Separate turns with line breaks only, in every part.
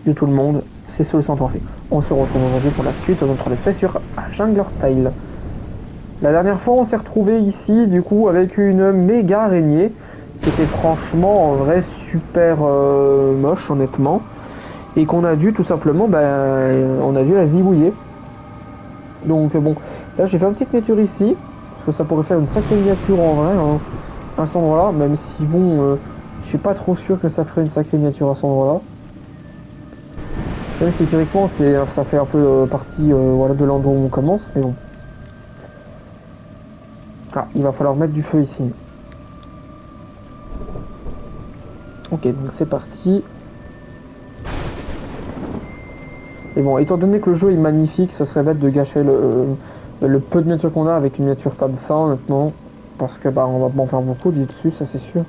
de tout le monde, c'est Solution Parfait. On se retrouve aujourd'hui pour la suite de notre let's play sur Juggler Tile. La dernière fois, on s'est retrouvé ici, du coup, avec une méga araignée, qui était franchement, en vrai, super moche, honnêtement, et qu'on a dû, tout simplement, on a dû la zigouiller. Donc, bon, là, j'ai fait une petite miniature ici, parce que ça pourrait faire une sacrée miniature, en vrai, hein, à cet endroit-là, même si, bon, je suis pas trop sûr que ça ferait une sacrée miniature à cet endroit-là. Même si théoriquement ça fait un peu partie voilà, de l'endroit où on commence, mais bon. Ah, il va falloir mettre du feu ici. Ok, donc c'est parti. Et bon, étant donné que le jeu est magnifique, ce serait bête de gâcher le peu de miniatures qu'on a avec une miniature comme ça, honnêtement. Parce que on va pas en faire beaucoup dessus, ça c'est sûr.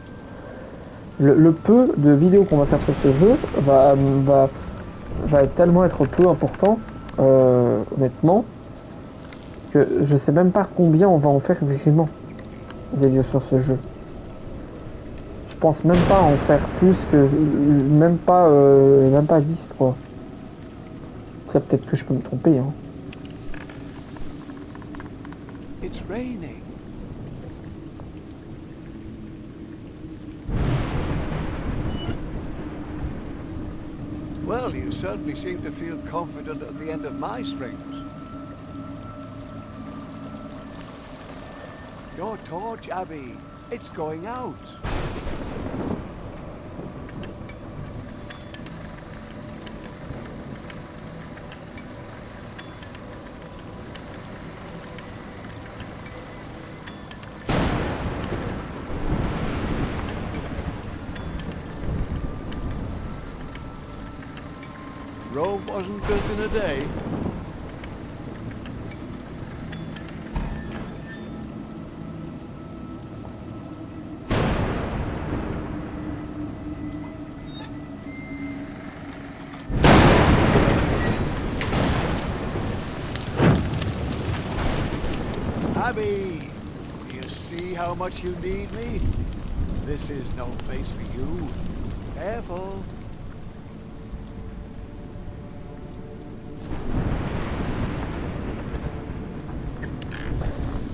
Le peu de vidéos qu'on va faire sur ce jeu va tellement être peu important, honnêtement, que je sais même pas combien on va en faire vraiment des vidéos sur ce jeu. Je pense même pas en faire plus que même pas 10 quoi. Après peut-être que je peux me tromper hein.
It's raining. Well, you certainly seem to feel confident at the end of my strings. Your torch, Abby. It's going out. Rome wasn't built in a day. Abby, you see how much you need me? This is no place for you. Careful.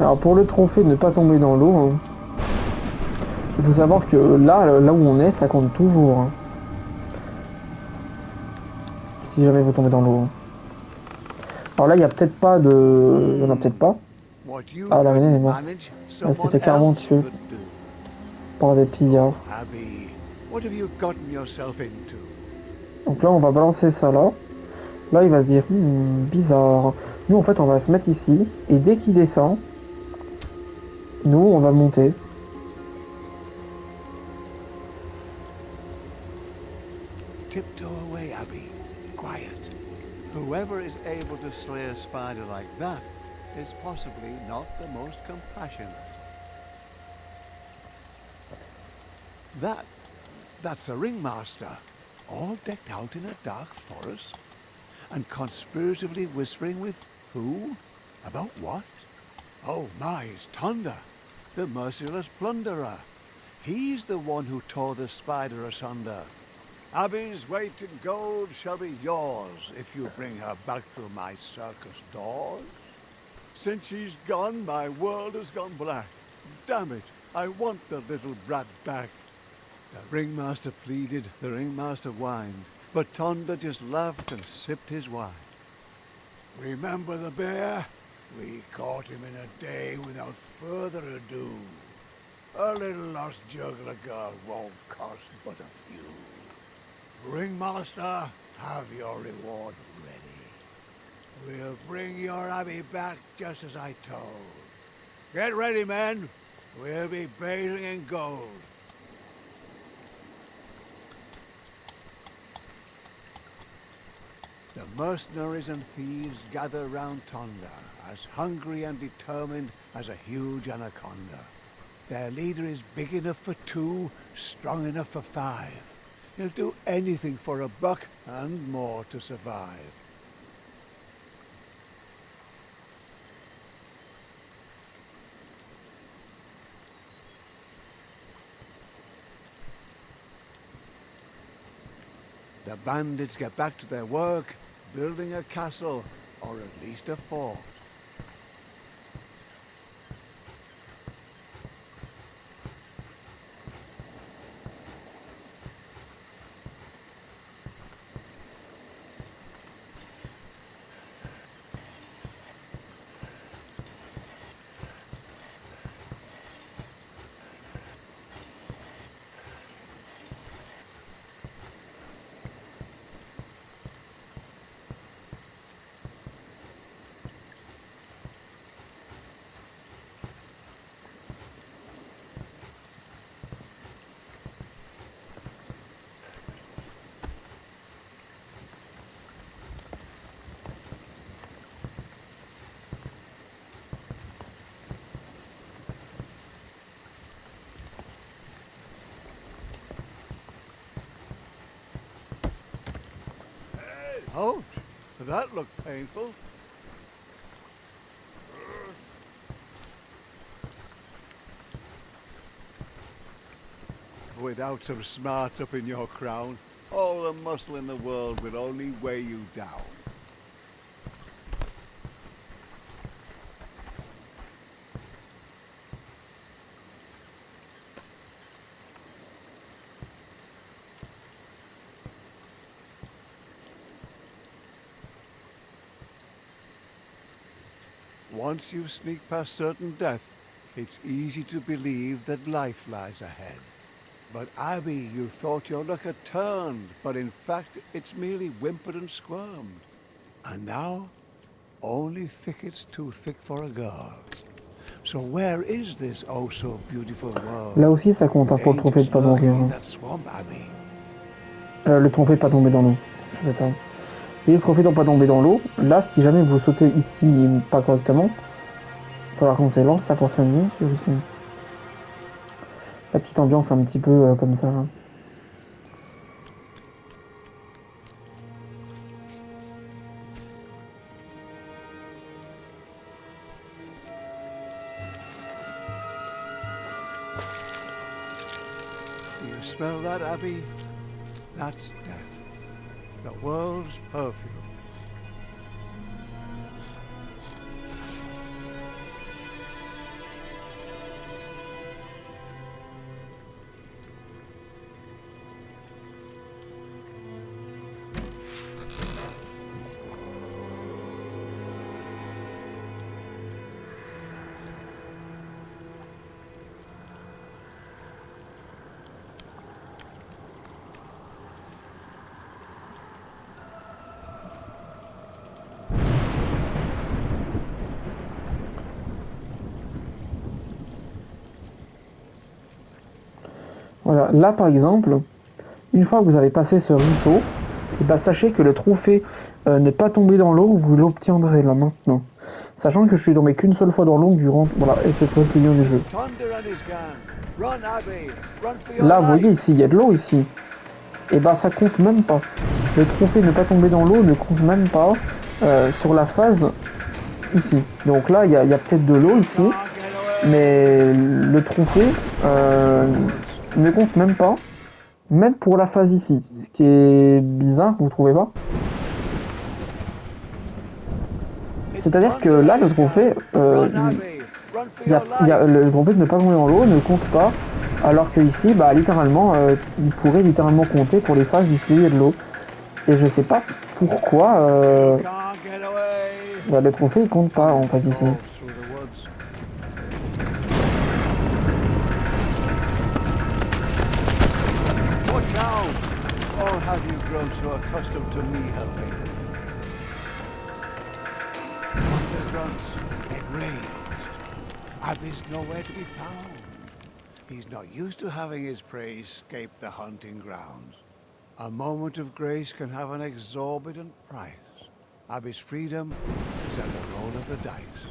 Alors pour le trophée de ne pas tomber dans l'eau, hein, il faut savoir que là où on est, ça compte toujours. Hein. Si jamais vous tombez dans l'eau. Hein. Alors là, il y a peut-être pas de... Il y en a peut-être pas. Ah, l'araignée est morte. Elle s'est fait carrément tuer par des pillards. Donc là, on va balancer ça là. Là, il va se dire, bizarre. Nous, en fait, on va se mettre ici. Et dès qu'il descend, nous, on va monter.
Tiptoe away, Abby. Quiet. Whoever is able to slay a spider like that is possibly not the most compassionate. That's a ringmaster, all decked out in a dark forest, and conspiratively whispering with who? About what? Oh my, it's Tonda, the merciless plunderer. He's the one who tore the spider asunder. Abby's weight in gold shall be yours if you bring her back through my circus doors. Since she's gone, my world has gone black. Damn it, I want the little brat back. The ringmaster pleaded, the ringmaster whined, but Tonda just laughed and sipped his wine. Remember the bear? We caught him in a day without further ado. A little lost juggler girl won't cost but a few. Ringmaster, have your reward ready. We'll bring your Abby back just as I told. Get ready, men. We'll be bathing in gold. The mercenaries and thieves gather round Tonda, as hungry and determined as a huge anaconda. Their leader is big enough for 2, strong enough for 5. He'll do anything for a buck and more to survive. The bandits get back to their work, building a castle, or at least a fort. Oh, that looked painful. Without some smarts up in your crown, all the muscle in the world will only weigh you down. Once you sneak past certain death, it's easy to believe that life lies ahead. But Abby, you thought your luck had turned, but in fact it's merely whimpered and squirmed. And now, only thickets too thick for a girl. So where is this oh so beautiful world?
Là aussi, ça compte, hein, pour le trophée de pas mourir. Hein.
That swamp, Abby.
Le trophée de pas tomber dans l'eau. Je vais t'attendre. Et le trophée de pas tomber dans l'eau. Là, si jamais vous sautez ici pas correctement, il va falloir qu'on s'élance, ça porte la nuit. La petite ambiance un petit peu comme ça. Hein.
You smell that, Abby? That's death. The world's perfume.
Voilà, là par exemple, une fois que vous avez passé ce ruisseau, et bah, sachez que le trophée n'est pas tombé dans l'eau, vous l'obtiendrez là maintenant. Sachant que je suis tombé qu'une seule fois dans l'eau durant voilà, et c'est le plus bien du jeu. Là, vous voyez ici, il y a de l'eau ici. Et bah ça compte même pas. Le trophée ne pas tomber dans l'eau ne compte même pas sur la phase ici. Donc là, il y a peut-être de l'eau ici, mais le trophée ne compte même pas, même pour la phase ici. Ce qui est bizarre, vous trouvez pas? C'est-à-dire que là, le trophée, le trophée de ne pas tomber dans l'eau ne compte pas, alors que ici, bah, littéralement, il pourrait littéralement compter pour les phases ici et de l'eau. Et je sais pas pourquoi bah, le trophée il compte pas en fait ici.
Or have you grown so accustomed to me helping? Thunder grunts, enraged. Abby's nowhere to be found. He's not used to having his prey escape the hunting grounds. A moment of grace can have an exorbitant price. Abby's freedom is at the roll of the dice.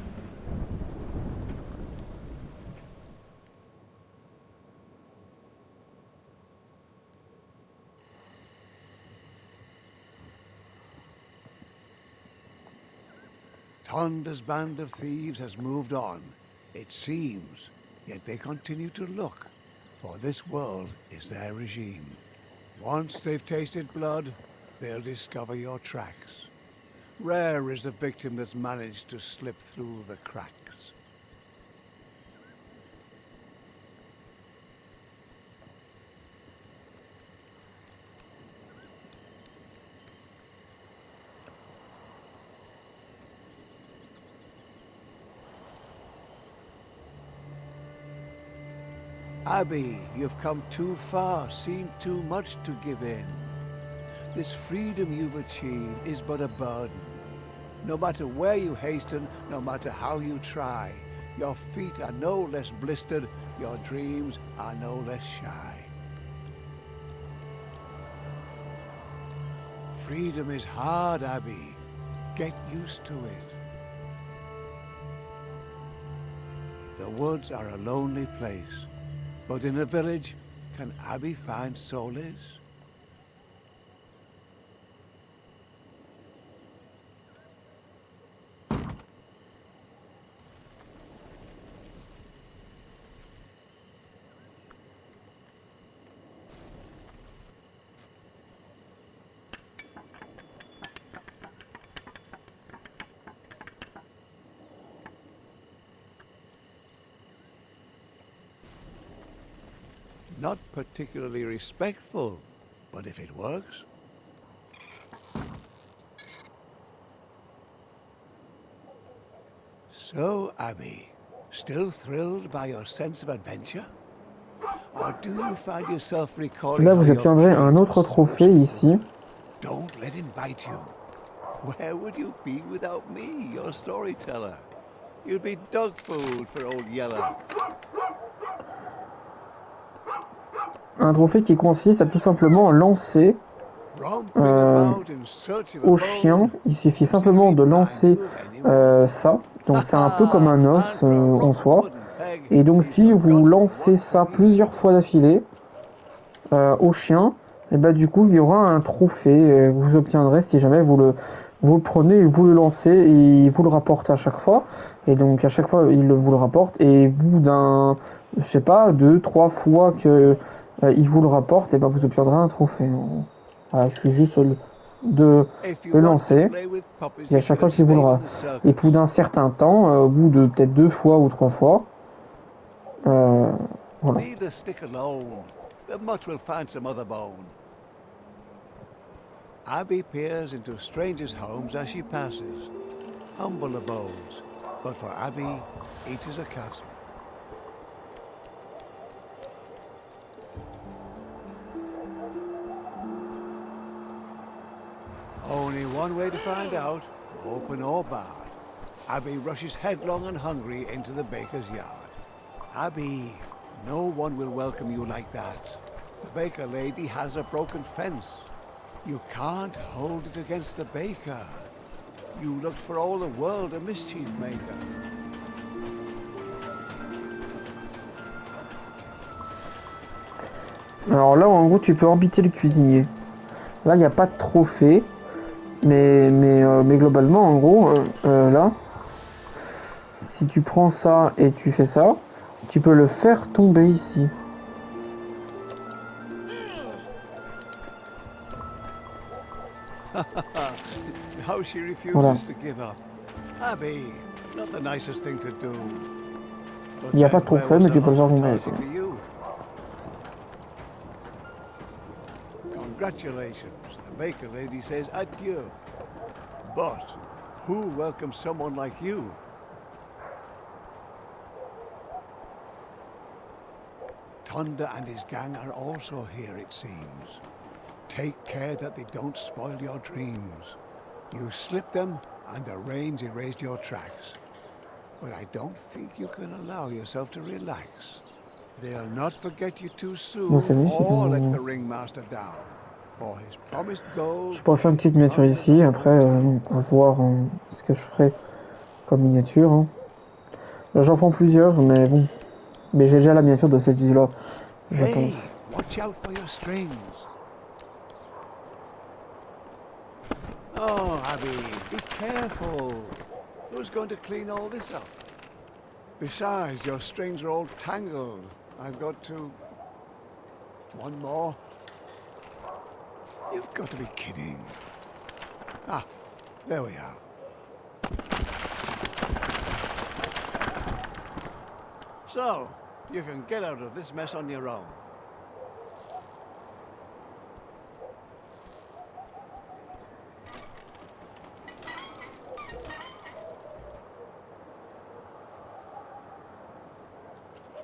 Tonda's band of thieves has moved on, it seems, yet they continue to look, for this world is their regime. Once they've tasted blood, they'll discover your tracks. Rare is the victim that's managed to slip through the cracks. Abby, you've come too far, seen too much to give in. This freedom you've achieved is but a burden. No matter where you hasten, no matter how you try, your feet are no less blistered, your dreams are no less shy. Freedom is hard, Abby. Get used to it. The woods are a lonely place. But in a village, can Abby find solace? Not particularly respectful, but if it works. So, Abby, still thrilled by your sense of adventure? Or do you find yourself recalling
Là,
how
vous
your
obtiendrez un
plate
autre
was so
trophée
simple?
ici.
Don't let him bite you. Where would you be without me, your storyteller? You'd be dog food for old Yeller.
Un trophée qui consiste à tout simplement lancer au chien. Il suffit simplement de lancer ça. Donc c'est un peu comme un os en soi. Et donc si vous lancez ça plusieurs fois d'affilée au chien, et bah du coup il y aura un trophée que vous obtiendrez si jamais vous le prenez et vous le lancez et vous le rapportez à chaque fois. Et donc à chaque fois il vous le rapporte et au bout d'un, je sais pas, 2-3 fois que il vous le rapporte, et ben vous obtiendrez un trophée. Voilà, il suffit juste de le lancer. Et à chaque fois qu'il vous le et au bout d'un certain temps, au bout de peut-être 2 fois ou 3 fois, voilà.
Leave the stick alone. The mutt will find some other bone. Abby peers into strangers' homes as she passes. Humble abodes, but for Abby, each is a castle. Only one way to find out, open or barred. Abby rushes headlong and hungry into the baker's yard. Abby, no one will welcome you like that. The baker lady has a broken fence. You can't hold it against the baker. You looked for all the world a mischief maker.
Alors là, en gros, tu peux orbiter le cuisinier. Là, il n'y a pas de trophée. Mais globalement, en gros, là, si tu prends ça et tu fais ça, tu peux le faire tomber ici.
How she refuses to give up. Abby, not the nicest thing to do.
Il n'y a pas de trophée, mais tu peux le faire tomber ici.
Congratulations, the baker lady says adieu. But who welcomes someone like you? Thunder and his gang are also here, it seems. Take care that they don't spoil your dreams. You slipped them, and the rains erased your tracks. But I don't think you can allow yourself to relax. They'll not forget you too soon, or let the ringmaster down. For his promised gold.
Je pourrais faire une petite miniature ici, après on va voir ce que je ferai comme miniature. Hein. J'en prends plusieurs, mais bon. Mais j'ai déjà la miniature de cette île-là, je pense.
Watch out for your strings. Oh, Abby, be careful. Who's going to clean all this up? Besides, your strings are all tangled. I've got to... One more. You've got to be kidding. Ah, there we are. So, you can get out of this mess on your own.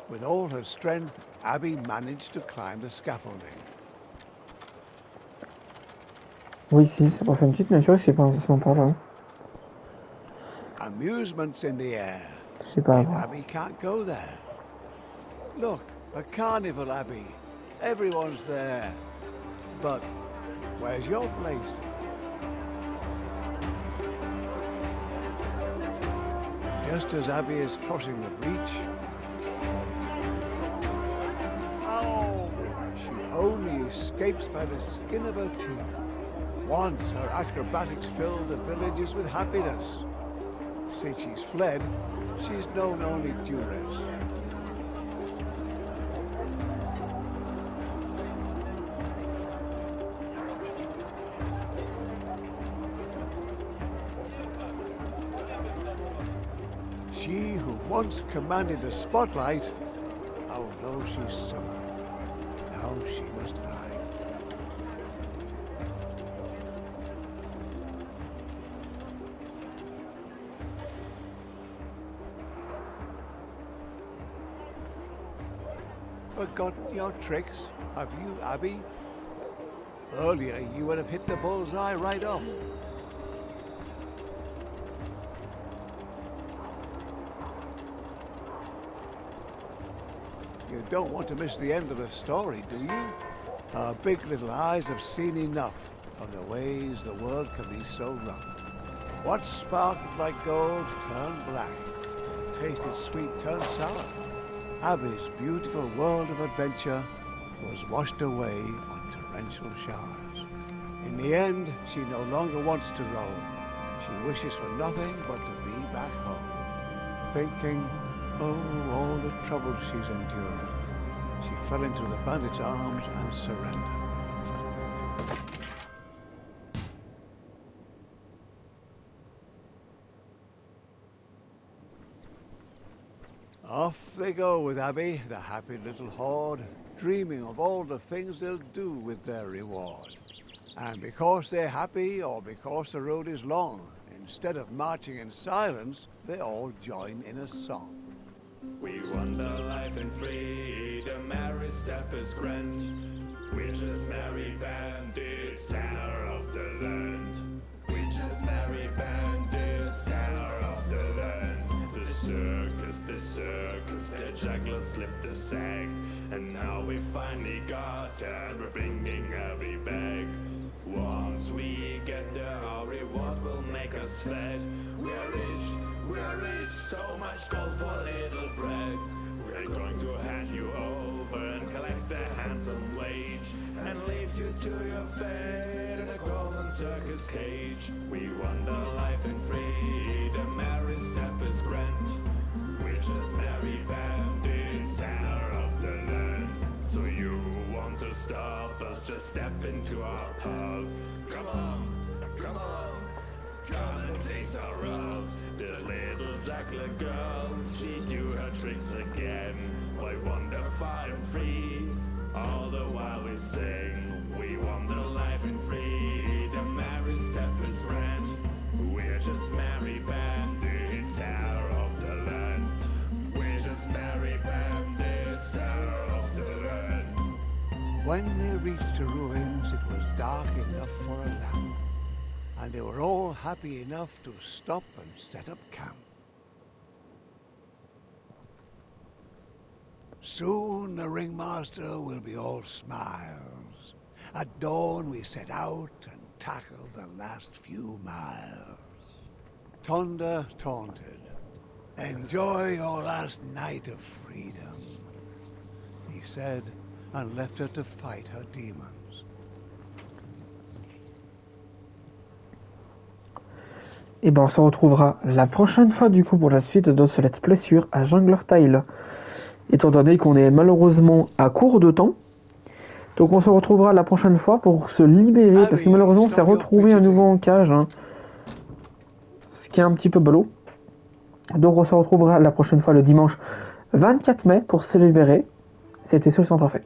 With all her strength, Abby managed to climb the scaffolding.
Oui, si, c'est pour faire une petite nature, c'est pas par là.
Amusements in the air.
C'est pas
And
grave.
Abby can't go there. Look, a carnival, Abby. Everyone's there. But where's your place? Just as Abby is crossing the breach, she only escapes by the skin of her teeth. Once her acrobatics fill the villages with happiness. Since she's fled, she's known only duress. She who once commanded the spotlight, although she's sunk, now she must hide. Forgotten your tricks, have you, Abby? Earlier you would have hit the bullseye right off. You don't want to miss the end of the story, do you? Our big little eyes have seen enough of the ways the world can be so rough. What sparkled like gold turned black, what tasted sweet turned sour. Abby's beautiful world of adventure was washed away on torrential showers. In the end, she no longer wants to roam. She wishes for nothing but to be back home. Thinking, oh, all the trouble she's endured, she fell into the bandits' arms and surrendered. Off they go with Abby, the happy little horde, dreaming of all the things they'll do with their reward. And because they're happy, or because the road is long, instead of marching in silence, they all join in a song.
We wander life in freedom, every step is grand. We're just merry bandits, terror of the land. We're just merry bandits, terror of the land. The circus, the juggler slipped the sack. And now we finally got her, we're bringing Abby back. Once we get there, our rewards will make us flat. We're rich, so much gold for little bread. We're going to hand you over and collect the handsome wage, and leave you to your fate in a golden circus cage. We wander life in freedom, every step is grand. We're just merry bandits, terror of the land. So you want to stop us, just step into our pub. Come on, come and taste our love. The little juggler girl, she do her tricks again. Why wander far and free, all the while we sing. We wander life in freedom, every step is grand. We're just merry bandits, terror of the land. We're just merry bandits, terror of the land.
When they reached the ruins, it was dark enough for a lamp, and they were all happy enough to stop and set up camp. Soon the ringmaster will be all smiles. At dawn we set out and tackle the last few miles. Tonda taunted, "Enjoy your last night of freedom," he said, and left her to fight her demons.
Et ben on se retrouvera la prochaine fois du coup pour la suite de ce let's play sur à Juggler Tile. Étant donné qu'on est malheureusement à court de temps, Donc on se retrouvera la prochaine fois pour se libérer, parce que malheureusement on s'est retrouvé à nouveau en cage, hein. Ce qui est un petit peu ballot. Donc on se retrouvera la prochaine fois le dimanche 24 mai pour se libérer. C'était Solution Parfait.